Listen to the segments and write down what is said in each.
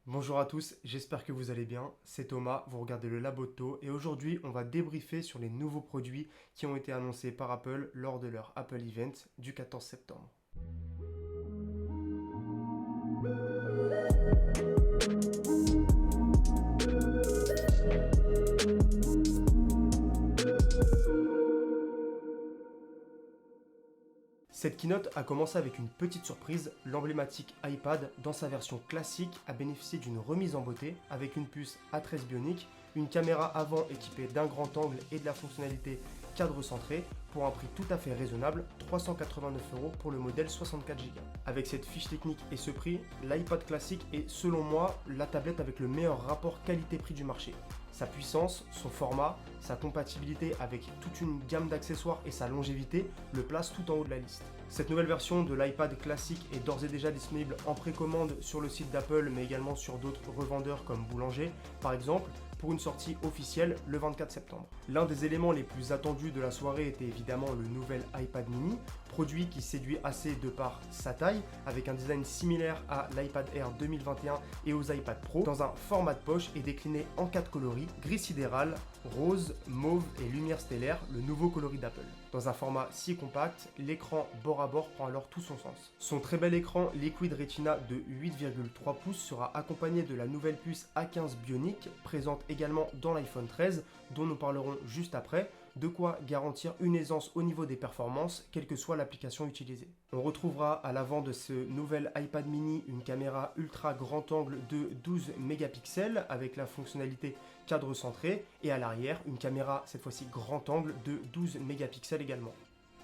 Bonjour à tous, j'espère que vous allez bien. C'est Thomas, vous regardez le Labo Tho et aujourd'hui on va débriefer sur les nouveaux produits qui ont été annoncés par Apple lors de leur Apple Event du 14 septembre. Cette keynote a commencé avec une petite surprise, l'emblématique iPad dans sa version classique a bénéficié d'une remise en beauté avec une puce A13 Bionic, une caméra avant équipée d'un grand angle et de la fonctionnalité cadre centré pour un prix tout à fait raisonnable, 389€ pour le modèle 64Go. Avec cette fiche technique et ce prix, l'iPad classique est selon moi la tablette avec le meilleur rapport qualité-prix du marché. Sa puissance, son format, sa compatibilité avec toute une gamme d'accessoires et sa longévité le placent tout en haut de la liste. Cette nouvelle version de l'iPad classique est d'ores et déjà disponible en précommande sur le site d'Apple mais également sur d'autres revendeurs comme Boulanger par exemple, pour une sortie officielle le 24 septembre. L'un des éléments les plus attendus de la soirée était évidemment le nouvel iPad mini, produit qui séduit assez de par sa taille, avec un design similaire à l'iPad Air 2021 et aux iPad Pro, dans un format de poche et décliné en 4 coloris, gris sidéral, rose, mauve et lumière stellaire, le nouveau coloris d'Apple. Dans un format si compact, l'écran bord à bord prend alors tout son sens. Son très bel écran Liquid Retina de 8,3 pouces sera accompagné de la nouvelle puce A15 Bionic, présente également dans l'iPhone 13, dont nous parlerons juste après, de quoi garantir une aisance au niveau des performances, quelle que soit l'application utilisée. On retrouvera à l'avant de ce nouvel iPad mini une caméra ultra grand angle de 12 mégapixels avec la fonctionnalité cadre centré et à l'arrière une caméra cette fois-ci grand angle de 12 mégapixels également.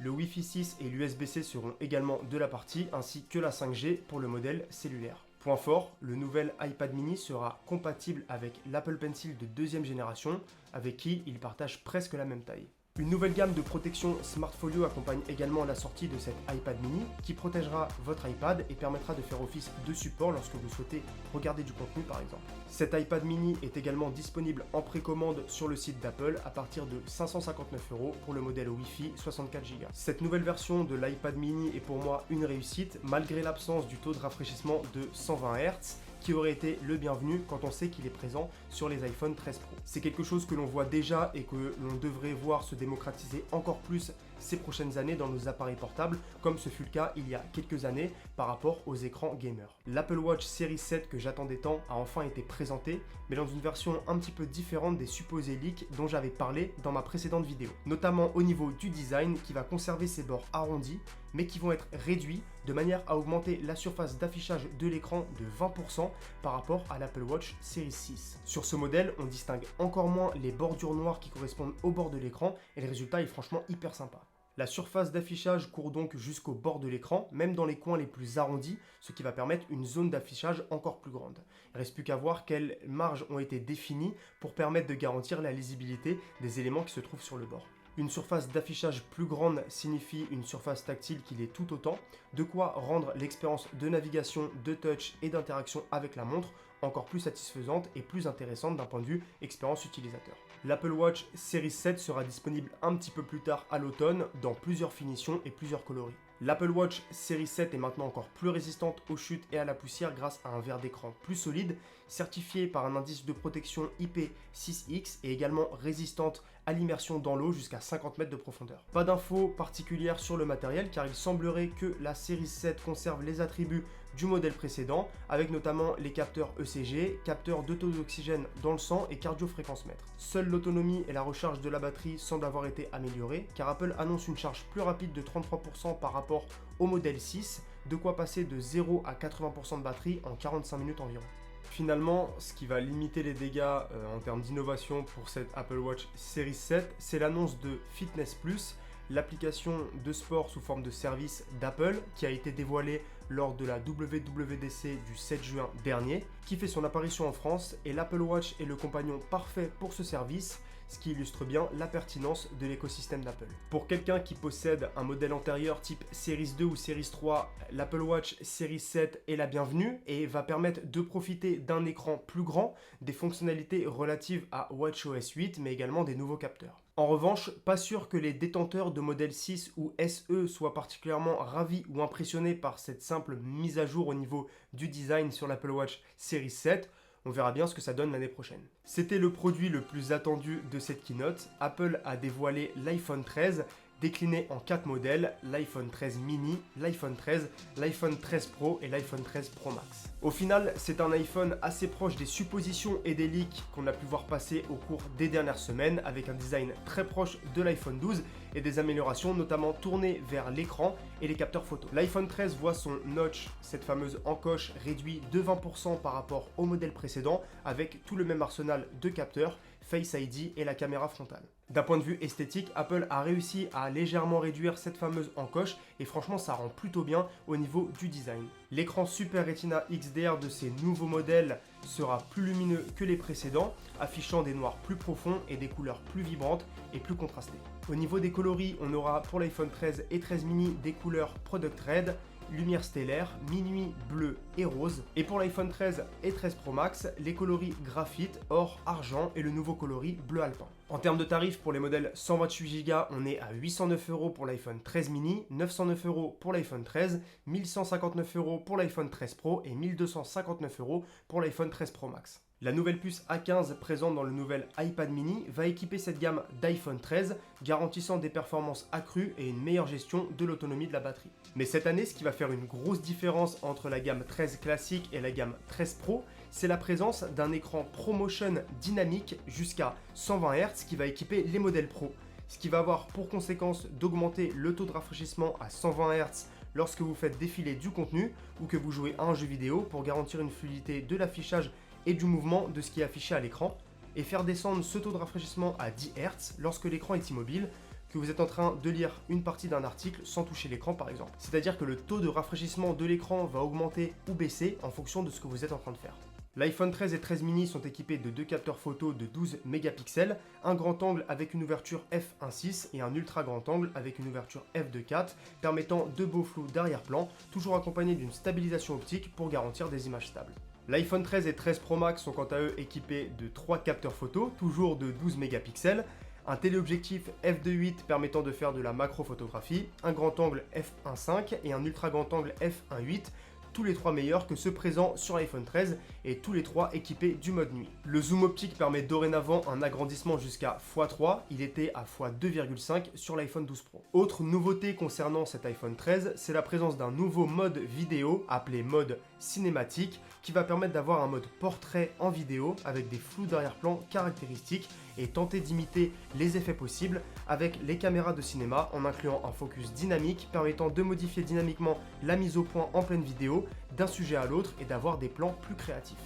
Le Wi-Fi 6 et l'USB-C seront également de la partie ainsi que la 5G pour le modèle cellulaire. Point fort, le nouvel iPad mini sera compatible avec l'Apple Pencil de deuxième génération, avec qui il partage presque la même taille. Une nouvelle gamme de protection Smartfolio accompagne également la sortie de cet iPad mini qui protégera votre iPad et permettra de faire office de support lorsque vous souhaitez regarder du contenu par exemple. Cet iPad mini est également disponible en précommande sur le site d'Apple à partir de 559€ pour le modèle Wi-Fi 64Go. Cette nouvelle version de l'iPad mini est pour moi une réussite malgré l'absence du taux de rafraîchissement de 120 Hz qui aurait été le bienvenu quand on sait qu'il est présent sur les iPhone 13 Pro. C'est quelque chose que l'on voit déjà et que l'on devrait voir se démocratiser encore plus ces prochaines années dans nos appareils portables, comme ce fut le cas il y a quelques années par rapport aux écrans gamers. L'Apple Watch Series 7 que j'attendais tant a enfin été présenté, mais dans une version un petit peu différente des supposés leaks dont j'avais parlé dans ma précédente vidéo. Notamment au niveau du design qui va conserver ses bords arrondis, mais qui vont être réduits de manière à augmenter la surface d'affichage de l'écran de 20% par rapport à l'Apple Watch Series 6. Sur ce modèle, on distingue encore moins les bordures noires qui correspondent au bord de l'écran et le résultat est franchement hyper sympa. La surface d'affichage court donc jusqu'au bord de l'écran, même dans les coins les plus arrondis, ce qui va permettre une zone d'affichage encore plus grande. Il ne reste plus qu'à voir quelles marges ont été définies pour permettre de garantir la lisibilité des éléments qui se trouvent sur le bord. Une surface d'affichage plus grande signifie une surface tactile qui l'est tout autant, de quoi rendre l'expérience de navigation, de touch et d'interaction avec la montre encore plus satisfaisante et plus intéressante d'un point de vue expérience utilisateur. L'Apple Watch Series 7 sera disponible un petit peu plus tard à l'automne dans plusieurs finitions et plusieurs coloris. L'Apple Watch Series 7 est maintenant encore plus résistante aux chutes et à la poussière grâce à un verre d'écran plus solide, certifié par un indice de protection IP6X et également résistante à l'immersion dans l'eau jusqu'à 50 mètres de profondeur. Pas d'infos particulières sur le matériel car il semblerait que la Series 7 conserve les attributs du modèle précédent avec notamment les capteurs ECG, capteurs de taux d'oxygène dans le sang et cardiofréquencemètre. Seule l'autonomie et la recharge de la batterie semblent avoir été améliorées car Apple annonce une charge plus rapide de 33% par rapport au modèle 6, de quoi passer de 0 à 80% de batterie en 45 minutes environ. Finalement, ce qui va limiter les dégâts en termes d'innovation pour cette Apple Watch Series 7, c'est l'annonce de Fitness Plus, l'application de sport sous forme de service d'Apple qui a été dévoilée lors de la WWDC du 7 juin dernier, qui fait son apparition en France et l'Apple Watch est le compagnon parfait pour ce service, ce qui illustre bien la pertinence de l'écosystème d'Apple. Pour quelqu'un qui possède un modèle antérieur type Series 2 ou Series 3, l'Apple Watch Series 7 est la bienvenue et va permettre de profiter d'un écran plus grand, des fonctionnalités relatives à watchOS 8 mais également des nouveaux capteurs. En revanche, pas sûr que les détenteurs de modèle 6 ou SE soient particulièrement ravis ou impressionnés par cette simple mise à jour au niveau du design sur l'Apple Watch Series 7. On verra bien ce que ça donne l'année prochaine. C'était le produit le plus attendu de cette keynote. Apple a dévoilé l'iPhone 13, décliné en 4 modèles, l'iPhone 13 mini, l'iPhone 13, l'iPhone 13 Pro et l'iPhone 13 Pro Max. Au final, c'est un iPhone assez proche des suppositions et des leaks qu'on a pu voir passer au cours des dernières semaines, avec un design très proche de l'iPhone 12 et des améliorations notamment tournées vers l'écran et les capteurs photo. L'iPhone 13 voit son notch, cette fameuse encoche, réduit de 20% par rapport au modèle précédent, avec tout le même arsenal de capteurs, Face ID et la caméra frontale. D'un point de vue esthétique, Apple a réussi à légèrement réduire cette fameuse encoche et franchement ça rend plutôt bien au niveau du design. L'écran Super Retina XDR de ces nouveaux modèles sera plus lumineux que les précédents, affichant des noirs plus profonds et des couleurs plus vibrantes et plus contrastées. Au niveau des coloris, on aura pour l'iPhone 13 et 13 mini des couleurs Product Red, lumière stellaire, minuit, bleu et rose. Et pour l'iPhone 13 et 13 Pro Max, les coloris graphite, or, argent et le nouveau coloris bleu alpin. En termes de tarifs, pour les modèles 128 Go, on est à 809 € pour l'iPhone 13 mini, 909 € pour l'iPhone 13, 1159 € pour l'iPhone 13 Pro et 1259 € pour l'iPhone 13 Pro Max. La nouvelle puce A15 présente dans le nouvel iPad mini va équiper cette gamme d'iPhone 13, garantissant des performances accrues et une meilleure gestion de l'autonomie de la batterie. Mais cette année, ce qui va faire une grosse différence entre la gamme 13 classique et la gamme 13 Pro, c'est la présence d'un écran ProMotion dynamique jusqu'à 120 Hz qui va équiper les modèles Pro, ce qui va avoir pour conséquence d'augmenter le taux de rafraîchissement à 120 Hz lorsque vous faites défiler du contenu ou que vous jouez à un jeu vidéo pour garantir une fluidité de l'affichage et du mouvement de ce qui est affiché à l'écran, et faire descendre ce taux de rafraîchissement à 10 Hz lorsque l'écran est immobile, que vous êtes en train de lire une partie d'un article sans toucher l'écran par exemple. C'est-à-dire que le taux de rafraîchissement de l'écran va augmenter ou baisser en fonction de ce que vous êtes en train de faire. L'iPhone 13 et 13 mini sont équipés de deux capteurs photo de 12 mégapixels, un grand angle avec une ouverture f1.6 et un ultra grand angle avec une ouverture f2.4, permettant de beaux flous d'arrière-plan, toujours accompagnés d'une stabilisation optique pour garantir des images stables. L'iPhone 13 et 13 Pro Max sont quant à eux équipés de 3 capteurs photo, toujours de 12 mégapixels, un téléobjectif f2.8 permettant de faire de la macrophotographie, un grand angle f1.5 et un ultra grand angle f1.8, tous les trois meilleurs que ceux présents sur l'iPhone 13 et tous les trois équipés du mode nuit. Le zoom optique permet dorénavant un agrandissement jusqu'à x3, il était à x2,5 sur l'iPhone 12 Pro. Autre nouveauté concernant cet iPhone 13, c'est la présence d'un nouveau mode vidéo appelé mode cinématique qui va permettre d'avoir un mode portrait en vidéo avec des flous d'arrière-plan caractéristiques et tenter d'imiter les effets possibles avec les caméras de cinéma en incluant un focus dynamique permettant de modifier dynamiquement la mise au point en pleine vidéo d'un sujet à l'autre et d'avoir des plans plus créatifs.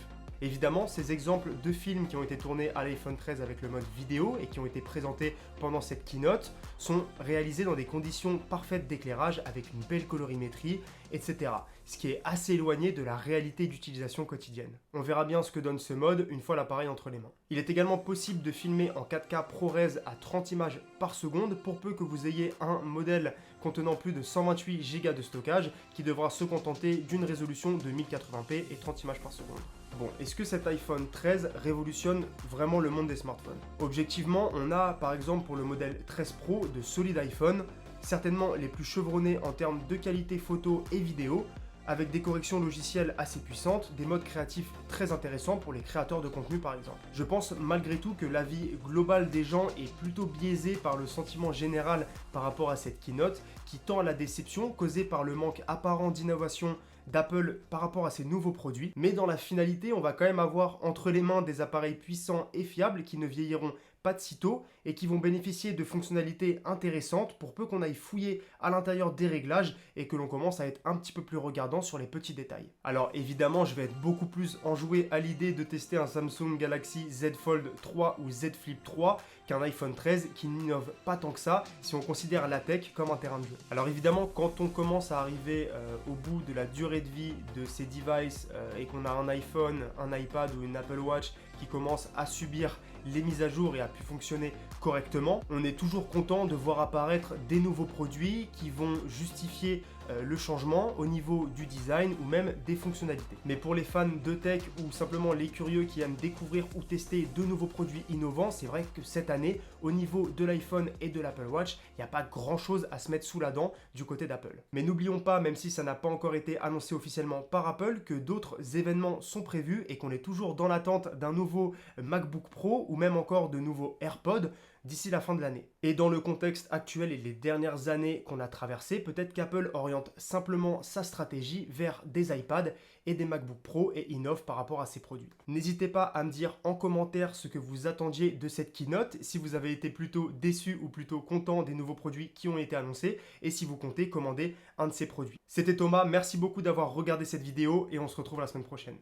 Évidemment, ces exemples de films qui ont été tournés à l'iPhone 13 avec le mode vidéo et qui ont été présentés pendant cette keynote sont réalisés dans des conditions parfaites d'éclairage avec une belle colorimétrie, etc. Ce qui est assez éloigné de la réalité d'utilisation quotidienne. On verra bien ce que donne ce mode une fois l'appareil entre les mains. Il est également possible de filmer en 4K ProRes à 30 images par seconde pour peu que vous ayez un modèle contenant plus de 128 Go de stockage qui devra se contenter d'une résolution de 1080p et 30 images par seconde. Bon, est-ce que cet iPhone 13 révolutionne vraiment le monde des smartphones? Objectivement, on a par exemple pour le modèle 13 Pro de solides iPhone, certainement les plus chevronnés en termes de qualité photo et vidéo, avec des corrections logicielles assez puissantes, des modes créatifs très intéressants pour les créateurs de contenu par exemple. Je pense malgré tout que l'avis global des gens est plutôt biaisé par le sentiment général par rapport à cette keynote qui tend à la déception causée par le manque apparent d'innovation d'Apple par rapport à ses nouveaux produits, mais dans la finalité, on va quand même avoir entre les mains des appareils puissants et fiables qui ne vieilliront pas de sitôt et qui vont bénéficier de fonctionnalités intéressantes pour peu qu'on aille fouiller à l'intérieur des réglages et que l'on commence à être un petit peu plus regardant sur les petits détails. Alors évidemment, je vais être beaucoup plus enjoué à l'idée de tester un Samsung Galaxy Z Fold 3 ou Z Flip 3 qu'un iPhone 13 qui n'innove pas tant que ça si on considère la tech comme un terrain de jeu. Alors évidemment, quand on commence à arriver au bout de la durée de vie de ces devices et qu'on a un iPhone, un iPad ou une Apple Watch qui commence à subir les mises à jour et à pu fonctionner correctement, on est toujours content de voir apparaître des nouveaux produits qui vont justifier le changement au niveau du design ou même des fonctionnalités. Mais pour les fans de tech ou simplement les curieux qui aiment découvrir ou tester de nouveaux produits innovants, c'est vrai que cette année, au niveau de l'iPhone et de l'Apple Watch, il n'y a pas grand chose à se mettre sous la dent du côté d'Apple. Mais n'oublions pas, même si ça n'a pas encore été annoncé officiellement par Apple, que d'autres événements sont prévus et qu'on est toujours dans l'attente d'un nouveau MacBook Pro ou même encore de nouveaux AirPods d'ici la fin de l'année. Et dans le contexte actuel et les dernières années qu'on a traversées, peut-être qu'Apple oriente simplement sa stratégie vers des iPads et des MacBook Pro et innove par rapport à ces produits. N'hésitez pas à me dire en commentaire ce que vous attendiez de cette keynote, si vous avez été plutôt déçu ou plutôt content des nouveaux produits qui ont été annoncés et si vous comptez commander un de ces produits. C'était Thomas, merci beaucoup d'avoir regardé cette vidéo et on se retrouve la semaine prochaine.